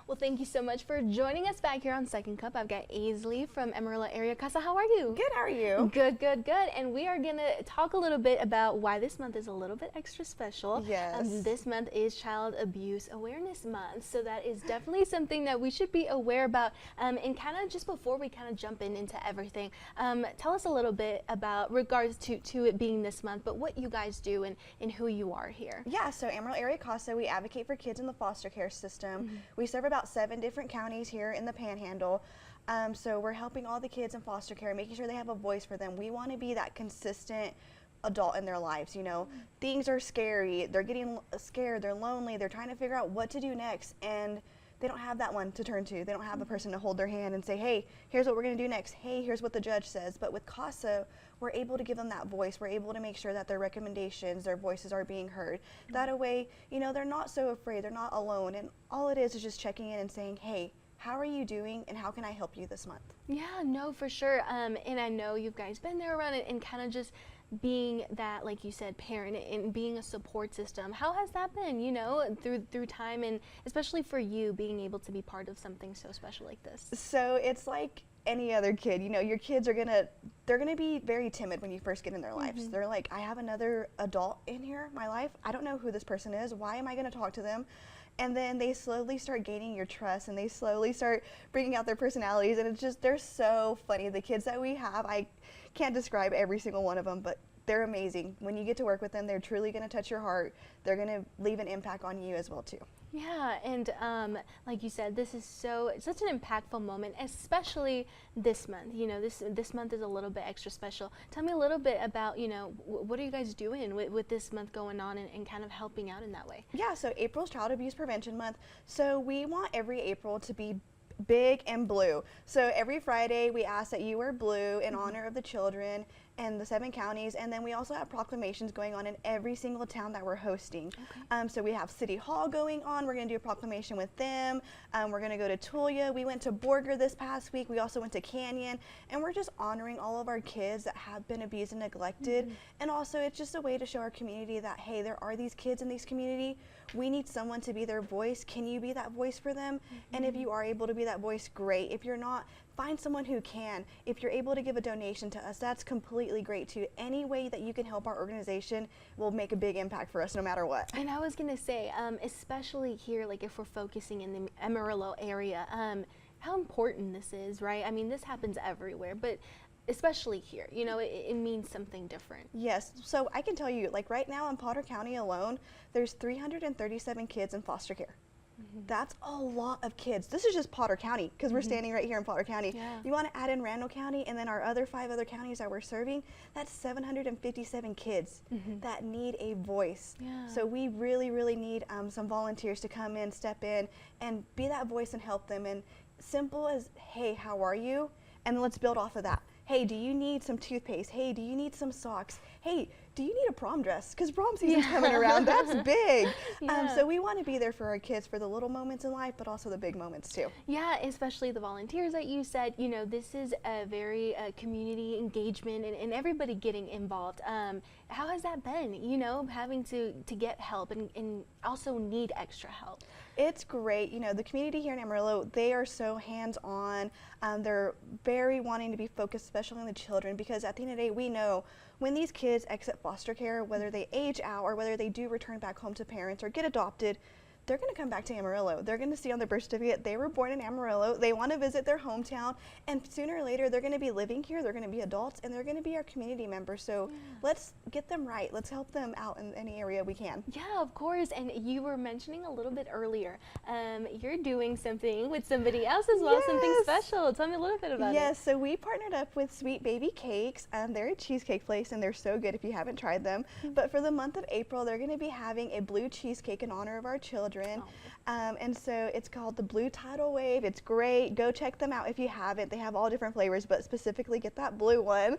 Well, thank you so much for joining us back here on Second Cup. I've got Azaley from Amarillo Area Casa. How are you? Good, how are you? Good, good, good. And we are going to talk a little bit about why this month is a little bit extra special. Yes. This month is Child Abuse Awareness Month, so that is definitely something that we should be aware about. And kind of just before we kind of jump into everything, tell us a little bit about regards to it being this month, but what you guys do and who you are here. Yeah, so Amarillo Area Casa, we advocate for kids in the foster care system. We serve about 7 different counties here in the Panhandle. So we're helping all the kids in foster care, making sure they have a voice for them. We want to be that consistent adult in their lives. You know, things are scary, they're getting scared, they're lonely, they're trying to figure out what to do next, and they don't have that one to turn to. They don't have a person to hold their hand and say, hey, here's what we're going to do next. Hey, here's what the judge says. But with CASA, we're able to give them that voice. We're able to make sure that their recommendations, their voices are being heard. That way, you know, they're not so afraid. They're not alone. And all it is just checking in and saying, hey, how are you doing and how can I help you this month? Yeah, no, for sure. And I know you guys been there around it and kind of just being that, like you said, parent and being a support system. How has that been, you know, through time, and especially for you being able to be part of something so special like this? So it's like any other kid, you know, your kids are they're gonna be very timid when you first get in their lives. They're like, I have another adult in here, my life. I don't know who this person is. Why am I gonna talk to them? And then they slowly start gaining your trust and they slowly start bringing out their personalities, and it's just, they're so funny. The kids that we have, I can't describe every single one of them, but they're amazing. When you get to work with them, they're truly going to touch your heart. They're going to leave an impact on you as well too. Yeah, and like you said, this is such an impactful moment, especially this month. You know, this month is a little bit extra special. Tell me a little bit about, you know, what are you guys doing with this month going on and kind of helping out in that way? Yeah, so April's Child Abuse Prevention Month. So we want every April to be big and blue. So every Friday we ask that you wear blue in honor of the children and the 7 counties, and then we also have proclamations going on in every single town that we're hosting. Okay. So we have City Hall going on. We're going to do a proclamation with them. We're going to go to Tulia. We went to Borger this past week. We also went to Canyon, and we're just honoring all of our kids that have been abused and neglected. And also it's just a way to show our community that, hey, there are these kids in this community. We need someone to be their voice. Can you be that voice for them? And if you are able to be that voice, great. If you're not, find someone who can. If you're able to give a donation to us, that's completely great too. Any way that you can help our organization will make a big impact for us no matter what. And I was going to say, especially here, like if we're focusing in the Amarillo area, how important this is, right? I mean, this happens everywhere, but especially here, you know, it means something different. Yes, so I can tell you, like right now in Potter County alone, there's 337 kids in foster care. That's a lot of kids. This is just Potter County, because we're standing right here in Potter County. Yeah. You want to add in Randall County and then our other 5 other counties that we're serving, that's 757 kids that need a voice. Yeah. So we really, really need some volunteers to come in, step in, and be that voice and help them. And simple as, hey, how are you? And let's build off of that. Hey, do you need some toothpaste? Hey, do you need some socks? Hey, do you need a prom dress? Because prom season's coming around. That's big. So we want to be there for our kids for the little moments in life, but also the big moments too. Yeah, especially the volunteers that you said. You know, this is a very community engagement and everybody getting involved. How has that been, you know, having to get help and also need extra help? It's great. You know, the community here in Amarillo, they are so hands-on. They're very wanting to be focused, especially on the children, because at the end of the day, we know when these kids exit foster care, whether they age out or whether they do return back home to parents or get adopted, they're going to come back to Amarillo. They're going to see on their birth certificate they were born in Amarillo. They want to visit their hometown, and sooner or later they're going to be living here. They're going to be adults, and they're going to be our community members. So let's get them right. Let's help them out in any area we can. Yeah, of course. And you were mentioning a little bit earlier, you're doing something with somebody else as well, something special. Tell me a little bit about it. Yes, so we partnered up with Sweet Baby Cakes. They're a cheesecake place, and they're so good if you haven't tried them. But for the month of April, they're going to be having a blue cheesecake in honor of our children. And so it's called the Blue Tidal Wave. It's great. Go check them out if you haven't. They have all different flavors, but specifically get that blue one,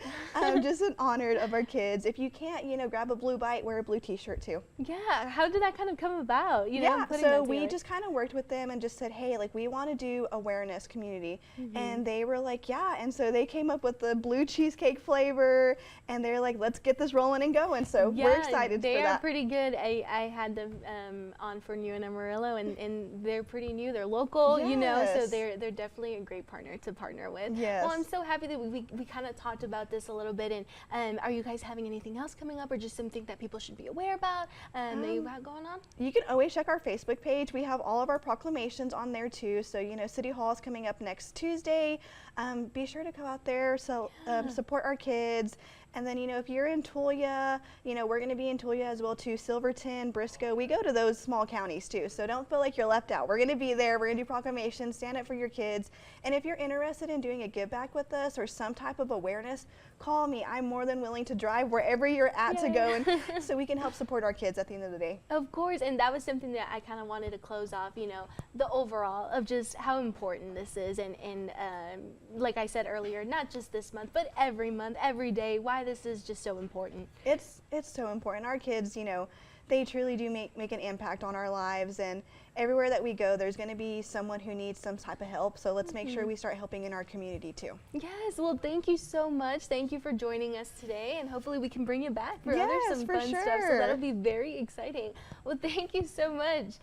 just in honor of our kids. If you can't, you know, grab a blue bite, wear a blue t-shirt too. Yeah, how did that kind of come about? You know, so we just kind of worked with them and just said, hey, like we want to do awareness community. And they were like, yeah. And so they came up with the blue cheesecake flavor, and they're like, let's get this rolling and going. So we're excited for that. They are pretty good. I had them on for New and Amarillo, and they're pretty new. They're local, you know, so Yes. they're definitely a great partner to partner with. Yes. Well, I'm so happy that we kind of talked about this a little bit. And are you guys having anything else coming up, or just something that people should be aware about that you've got going on? You can always check our Facebook page. We have all of our proclamations on there too. So, you know, City Hall is coming up next Tuesday. Be sure to go out there, so support our kids. And then, you know, if you're in Tulia, you know, we're going to be in Tulia as well too. Silverton, Briscoe, we go to those small counties too. So don't feel like you're left out. We're going to be there. We're going to do proclamations, stand up for your kids. And if you're interested in doing a give back with us or some type of awareness, call me. I'm more than willing to drive wherever you're at to go, and so we can help support our kids at the end of the day. Of course, and that was something that I kind of wanted to close off, you know, the overall of just how important this is, and like I said earlier, not just this month, but every month, every day, why this is just so important. It's so important. Our kids, you know, they truly do make an impact on our lives, and everywhere that we go, there's going to be someone who needs some type of help. So let's make sure we start helping in our community too. Yes, well, thank you so much. Thank you for joining us today, and hopefully we can bring you back for Yes, some for fun stuff. So sure. that'll be very exciting. Well, thank you so much.